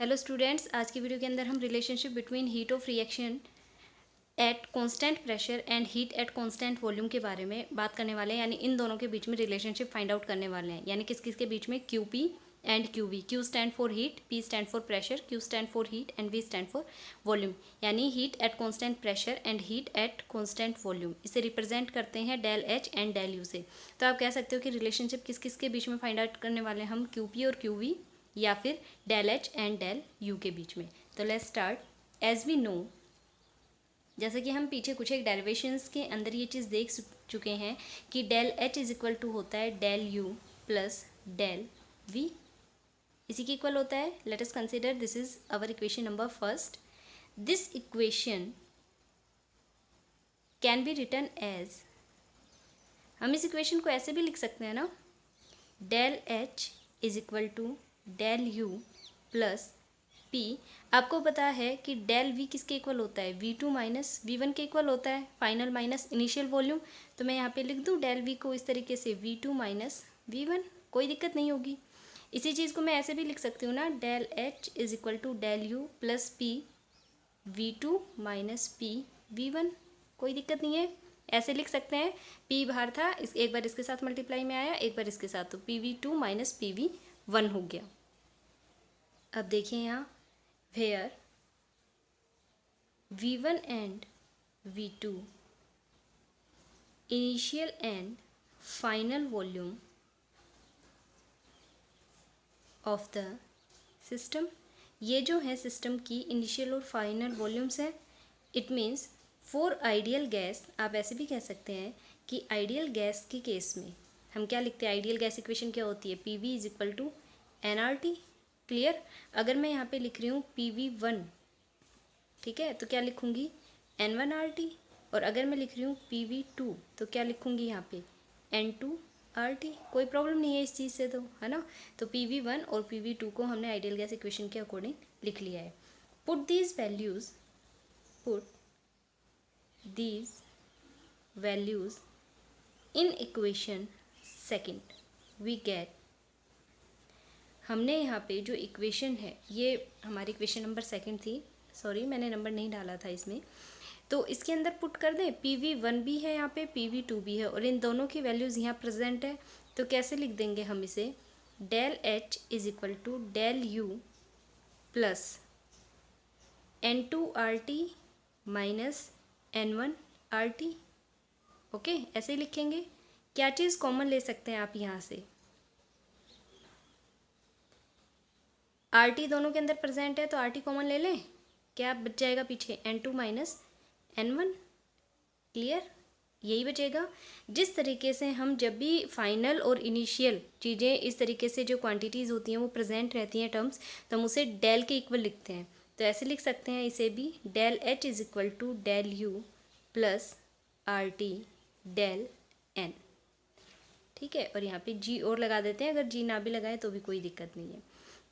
Hello students, आज की video के अंदर हम relationship between heat of reaction at constant pressure and heat at constant volume के बारे में बात करने वाले हैं। यानी इन दोनों के बीच में रिलेशनशिप फाइंड आउट करने वाले हैं। यानी किस किस के बीच में, QP and QV। Q stand for heat, P stand for pressure, Q stand for heat and V stand for volume. यानी heat at constant pressure and heat at constant volume, इसे रिप्रेजेंट करते हैं del H and del U से। तो आप कह सकते हो कि रिलेशनशिप किस किस के बीच में फाइंड आउट करने वाले हैं हम, QP और QV या फिर del H and del U के बीच में। तो let's start. As we know, जैसे कि हम पीछे कुछ एक डेरिवेशंस के अंदर ये चीज़ देख चुके हैं कि del H is equal to होता है del U plus del V, इसी के इक्वल होता है। Let us consider this is our equation number first. This equation can be written as, हम इस इक्वेशन को ऐसे भी लिख सकते हैं ना, del H is equal to del U plus P। आपको पता है कि डेल V किसके इक्वल होता है, V2 माइनस V1 के इक्वल होता है, फाइनल माइनस इनिशियल वॉल्यूम। तो मैं यहाँ पे लिख दूँ डेल V को इस तरीके से, V2 माइनस V1, कोई दिक्कत नहीं होगी। इसी चीज़ को मैं ऐसे भी लिख सकती हूँ ना, del H is equal to del U plus P V2 minus P V1, कोई दिक्कत नहीं है, ऐसे लिख सकते हैं। P बाहर था, इस एक बार इसके साथ मल्टीप्लाई में आया, एक बार इसके साथ, तो PV2 माइनस PV1 हो गया। अब देखिए यहाँ, where V1 and V2 initial and final volume of the system, ये जो है सिस्टम की इनिशियल और फाइनल वॉल्यूम्स है। It means for ideal gas, आप ऐसे भी कह सकते हैं कि आइडियल गैस के केस में हम क्या लिखते हैं, आइडियल गैस इक्वेशन क्या होती है, PV is equal to NRT। Clear. अगर मैं यहाँ पे लिख रही हूँ PV1, ठीक है, तो क्या लिखूँगी, N1RT। और अगर मैं लिख रही हूँ PV2 तो क्या लिखूँगी यहाँ पे, N2RT। कोई प्रॉब्लम नहीं है इस चीज़ से, तो है ना। तो PV1 और PV2 को हमने आइडियल गैस इक्वेशन के अकॉर्डिंग लिख लिया है। Put these values in equation second, we get, हमने यहाँ पे जो इक्वेशन है, ये हमारी इक्वेशन नंबर सेकंड थी, सॉरी मैंने नंबर नहीं डाला था इसमें। तो इसके अंदर पुट कर दें, PV1 भी है यहाँ पे, PV2 भी है, और इन दोनों की वैल्यूज़ यहाँ प्रेजेंट है। तो कैसे लिख देंगे हम इसे, del H is equal to del U plus N2RT minus N1RT। Okay, ऐसे ही लिखेंगे। क्या चीज़ कॉमन ले सकते हैं आप यहाँ से, RT दोनों के अंदर प्रेजेंट है, तो RT कॉमन ले लें, क्या बच जाएगा पीछे, N2 माइनस N1। क्लियर, यही बचेगा। जिस तरीके से हम जब भी फाइनल और इनिशियल चीज़ें इस तरीके से जो क्वांटिटीज़ होती हैं वो प्रेजेंट रहती हैं टर्म्स, तो हम उसे डेल के इक्वल लिखते हैं। तो ऐसे लिख सकते हैं इसे भी, del H is equal to del U plus RT del N। ठीक है, और यहाँ पे G और लगा देते हैं, अगर G ना भी लगाएं तो भी कोई दिक्कत नहीं है।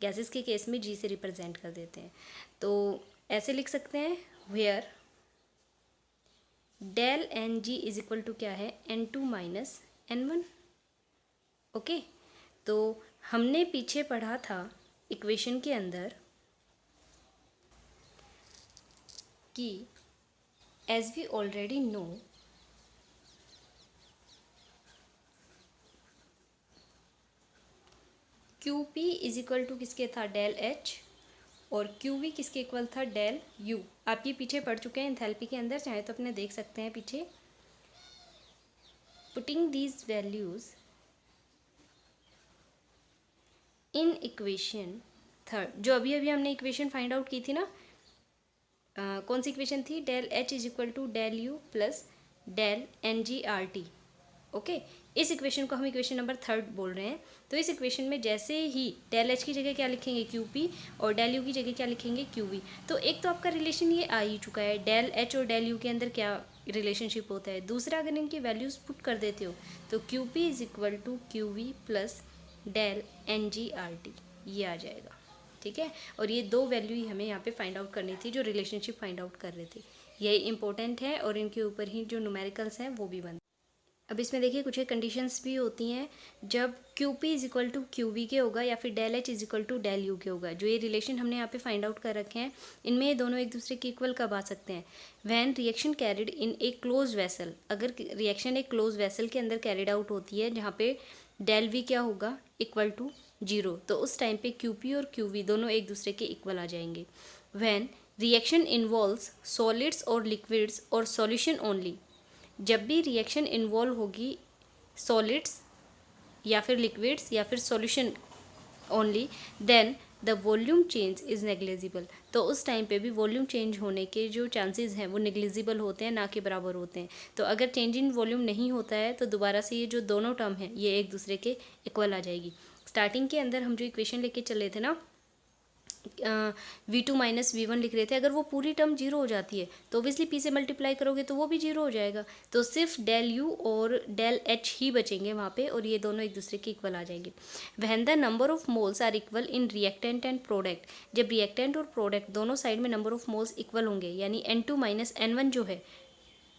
गैसेस के केस में G से रिप्रेजेंट कर देते हैं। तो ऐसे लिख सकते हैं, where del NG is equal to क्या है, N2 माइनस N1। ओके, तो हमने पीछे पढ़ा था इक्वेशन के अंदर कि as we already know, QP is equal to किसके था, डेल H, और QV किसके इक्वल था, डेल U। आप ये पीछे पढ़ चुके हैं एंथैल्पी के अंदर, चाहे तो अपने देख सकते हैं पीछे। Putting these values in equation third, जो अभी अभी हमने इक्वेशन फाइंड आउट की थी ना, कौन सी इक्वेशन थी, del H is equal to del U plus del NGRT। Okay, इस इक्वेशन को हम इक्वेशन नंबर थर्ड बोल रहे हैं। तो इस इक्वेशन में जैसे ही डेल H की जगह क्या लिखेंगे, QP, और डेल U की जगह क्या लिखेंगे, QV। तो एक तो आपका रिलेशन ये आ ही चुका है, डेल H और डेल U के अंदर क्या रिलेशनशिप होता है। दूसरा, अगर इनकी वैल्यूज़ पुट कर देते हो तो QP is equal to QV plus del NGRT, ये आ जाएगा। ठीक है, और ये दो वैल्यू ही हमें यहाँ पे फाइंड आउट करनी थी, जो रिलेशनशिप फाइंड आउट कर रहे थे। यही इंपॉर्टेंट है, और इनके ऊपर ही जो न्यूमेरिकल्स हैं वो भी बनते हैं। अब इसमें देखिए कुछ एक कंडीशंस भी होती हैं जब Q P is equal to Q V के होगा या फिर del H is equal to del U के होगा। जो ये रिलेशन हमने यहाँ पे फाइंड आउट कर रखे हैं इनमें ये दोनों एक दूसरे के इक्वल कब आ सकते हैं, when reaction carried in a close vessel. अगर रिएक्शन एक क्लोज वेसल के अंदर कैरिड आउट होती है जहाँ पे डेल वी क्या होगा, इक्वल टू जीरो, तो उस टाइम पे क्यू पी और क्यू वी दोनों एक दूसरे के इक्वल आ जाएंगे। वैन रिएक्शन इन्वॉल्व्स सॉलिड्स और लिक्विड्स और सॉल्यूशन ओनली। जब भी रिएक्शन इन्वॉल्व होगी सॉलिड्स या फिर लिक्विड्स या फिर solution only, then the volume change is negligible. तो उस टाइम पे भी वॉल्यूम चेंज होने के जो चांसेस हैं वो नेग्लिजिबल होते हैं, ना के बराबर होते हैं। तो अगर चेंज इन वॉल्यूम नहीं होता है तो दोबारा से ये जो दोनों टर्म हैं ये एक दूसरे के इक्वल आ जाएगी। स्टार्टिंग के अंदर हम जो इक्वेशन लेके चले थे ना, V2 माइनस V1 लिख रहे थे, अगर वो पूरी टर्म जीरो हो जाती है तो ऑब्वियसली P से मल्टीप्लाई करोगे तो वो भी जीरो हो जाएगा। तो सिर्फ डेल यू और डेल एच ही बचेंगे वहाँ पे और ये दोनों एक दूसरे के इक्वल आ जाएंगे। When the number of moles are equal in reactant and product, जब रिएक्टेंट और प्रोडक्ट दोनों साइड में नंबर ऑफ मोल्स इक्वल होंगे, यानी N2 माइनस N1 जो है,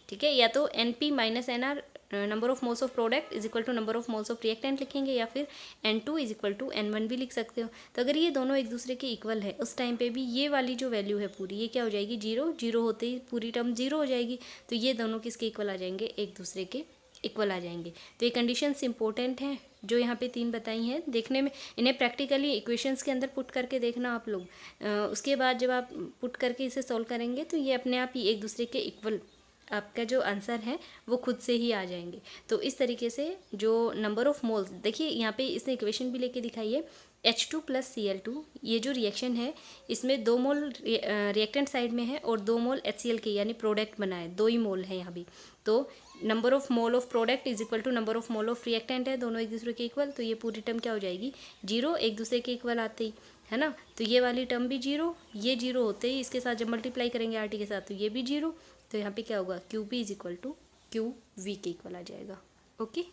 ठीक है, या तो NP minus NR number of moles of product is equal to number of moles of reactant लिखेंगे, या फिर N2 is equal to N1 भी लिख सकते हो। तो अगर ये दोनों एक दूसरे के इक्वल है उस टाइम पे भी ये वाली जो वैल्यू है पूरी ये क्या हो जाएगी, जीरो। जीरो होते ही पूरी टर्म जीरो हो जाएगी। तो ये दोनों किसके इक्वल आ जाएंगे, एक दूसरे के इक्वल आ जाएंगे। तो ये कंडीशंस इंपॉर्टेंट हैं जो यहाँ पे 3 बताई हैं। देखने में इन्हें प्रैक्टिकली इक्वेशंस के अंदर पुट करके देखना आप लोग। उसके बाद जब आप पुट करके इसे सॉल्व करेंगे तो ये अपने आप ही एक दूसरे के इक्वल आपका जो आंसर है वो खुद से ही आ जाएंगे। तो इस तरीके से जो नंबर ऑफ मोल्स, देखिए यहाँ पे इसने इक्वेशन भी लेके दिखाई है H2 प्लस Cl2, ये जो रिएक्शन है इसमें 2 मोल रिएक्टेंट साइड में है और 2 मोल HCl के यानी प्रोडक्ट बना है, 2 ही मोल है यहाँ भी। तो number of mole of product is equal to number of mole of reactant है, दोनों एक दूसरे के इक्वल। तो ये पूरी टर्म क्या हो जाएगी, जीरो, एक दूसरे के इक्वल आते ही, है ना। तो ये वाली टर्म भी जीरो, ये जीरो होते ही इसके साथ जब मल्टीप्लाई करेंगे RT के साथ तो ये भी जीरो। तो यहाँ पे क्या होगा, Q P is equal to Q V के इक्वल आ जाएगा। ओके।